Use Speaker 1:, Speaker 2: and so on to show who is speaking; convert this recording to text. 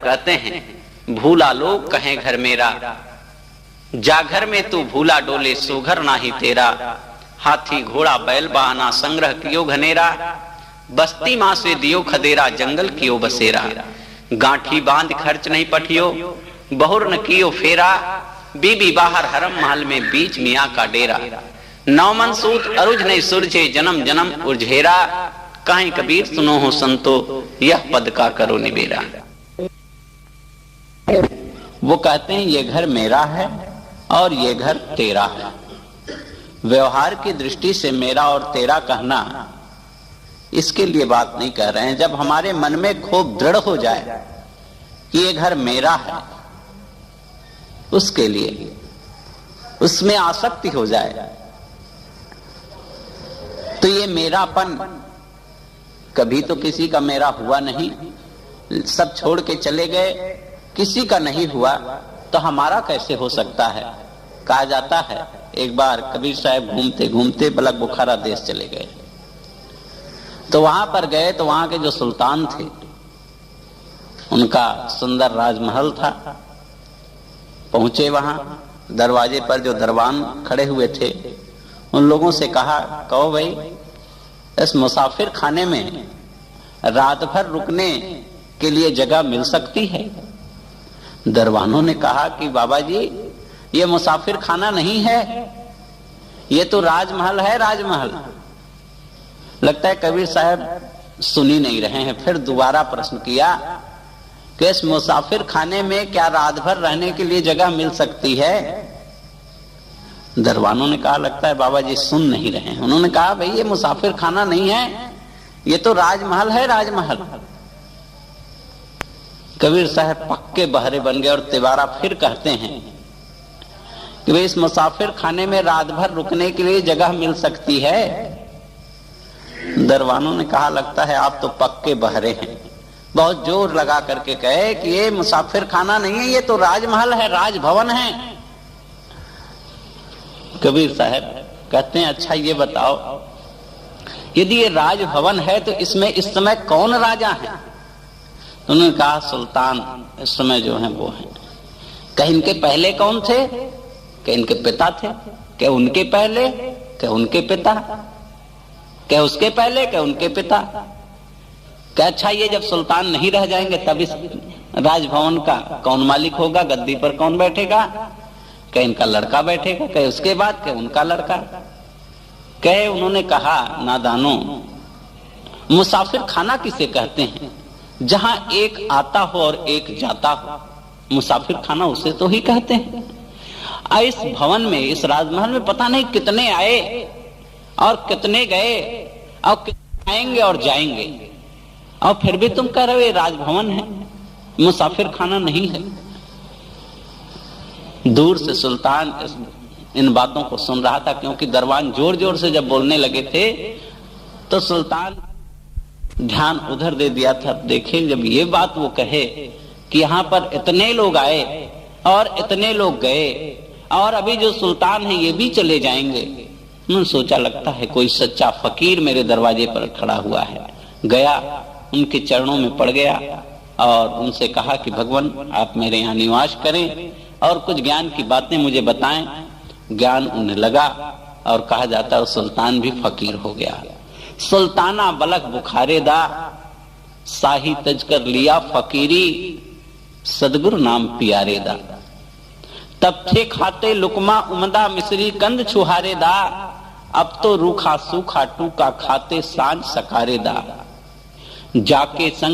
Speaker 1: कहते हैं भूला लोग कहें घर मेरा, जा घर में तू भूला डोले सो घर नाही तेरा। हाथी घोड़ा बैल बहाना संग्रह कियो घनेरा, बस्ती माँ से दियो खदेरा जंगल कियो बसेरा। गांठी बांध खर्च नहीं पठियो बहुर न कियो फेरा, बीबी बाहर हरम महल में बीच मियाँ का डेरा। नौमन सूत अरुज नहीं सुरझे जन्म जन्म उर्झेरा, कहीं कबीर सुनो हो संतो यह पद का करो निबेरा। वो कहते हैं ये घर मेरा है और ये घर तेरा है। व्यवहार की दृष्टि से मेरा और तेरा कहना इसके लिए बात नहीं कह रहे हैं। जब हमारे मन में खूब दृढ़ हो जाए कि ये घर मेरा है, उसके लिए उसमें आसक्ति हो जाए तो ये मेरापन कभी तो किसी का मेरा हुआ नहीं, सब छोड़ के चले गए, किसी का नहीं हुआ तो हमारा कैसे हो सकता है। कहा जाता है एक बार कबीर साहब घूमते घूमते बलक बुखारा देश चले गए, तो वहां पर गए तो वहां के जो सुल्तान थे उनका सुंदर राजमहल था। पहुंचे वहां, दरवाजे पर जो दरबान खड़े हुए थे उन लोगों से कहा, कहो भाई इस मुसाफिर खाने में रात भर रुकने के लिए जगह मिल सकती है। दरबानों ने कहा कि बाबा जी ये मुसाफिर खाना नहीं है, ये तो राजमहल है, राजमहल। लगता है कबीर साहब सुन ही नहीं रहे हैं। फिर दोबारा प्रश्न किया कि इस मुसाफिर खाने में क्या रात भर रहने के लिए जगह मिल सकती है। दरबानों ने कहा लगता है बाबा जी सुन नहीं रहे हैं। उन्होंने कहा भाई ये मुसाफिर खाना नहीं है, ये तो राजमहल है, राजमहल। कबीर साहब पक्के बहरे बन गए और तिवारा फिर कहते हैं कि भाई इस मुसाफिर खाने में रात भर रुकने के लिए जगह मिल सकती है। दरबानों ने कहा लगता है आप तो पक्के बहरे हैं। बहुत जोर लगा करके कहे कि ये मुसाफिर खाना नहीं है, ये तो राजमहल है, राजभवन है। कबीर साहब कहते हैं अच्छा ये बताओ यदि ये राजभवन है तो इसमें इस समय कौन राजा है। तो उन्होंने कहा सुल्तान इस समय जो है वो है। कहीं इनके पहले कौन थे? क्या इनके पिता थे? क्या उनके पहले? क्या उनके पिता? क्या उसके पहले? क्या उनके पिता? क्या अच्छा ये जब सुल्तान नहीं रह जाएंगे तब इस राजभवन का कौन मालिक होगा, गद्दी पर कौन बैठेगा? क्या इनका लड़का बैठेगा? क्या उसके बाद क्या उनका लड़का? कहे उन्होंने कहा नादानो मुसाफिर खाना किसे कहते हैं? जहां एक आता हो और एक जाता हो, मुसाफिर खाना उसे तो ही कहते हैं। इस भवन में, इस राजमहल में पता नहीं कितने आए और कितने गए और कितने आएंगे और जाएंगे, और फिर भी तुम कह रहे हो ये राजभवन है, मुसाफिर खाना नहीं है। दूर से सुल्तान इन बातों को सुन रहा था, क्योंकि दरबान जोर जोर से जब बोलने लगे थे तो सुल्तान ध्यान उधर दे दिया था। देखे जब ये बात वो कहे कि यहाँ पर इतने लोग आए और इतने लोग गए और अभी जो सुल्तान है ये भी चले जाएंगे, उन्होंने सोचा लगता है कोई सच्चा फकीर मेरे दरवाजे पर खड़ा हुआ है। गया, उनके चरणों में पड़ गया और उनसे कहा कि भगवान आप मेरे यहाँ निवास करें और कुछ ज्ञान की बातें मुझे बताएं। ज्ञान उन्हें लगा और कहा जाता है सुल्तान भी फकीर हो गया। सुल्ताना बलक बुखारे दा, शाही तज कर लिया फकीरी, सदगुरु नाम पियारे दा। तब थे खाते लुकमा उमदा मिश्री कंद छुहारे दा, अब तो रूखा सूखा टूका खाते सांझ सकारे दा। जाके संग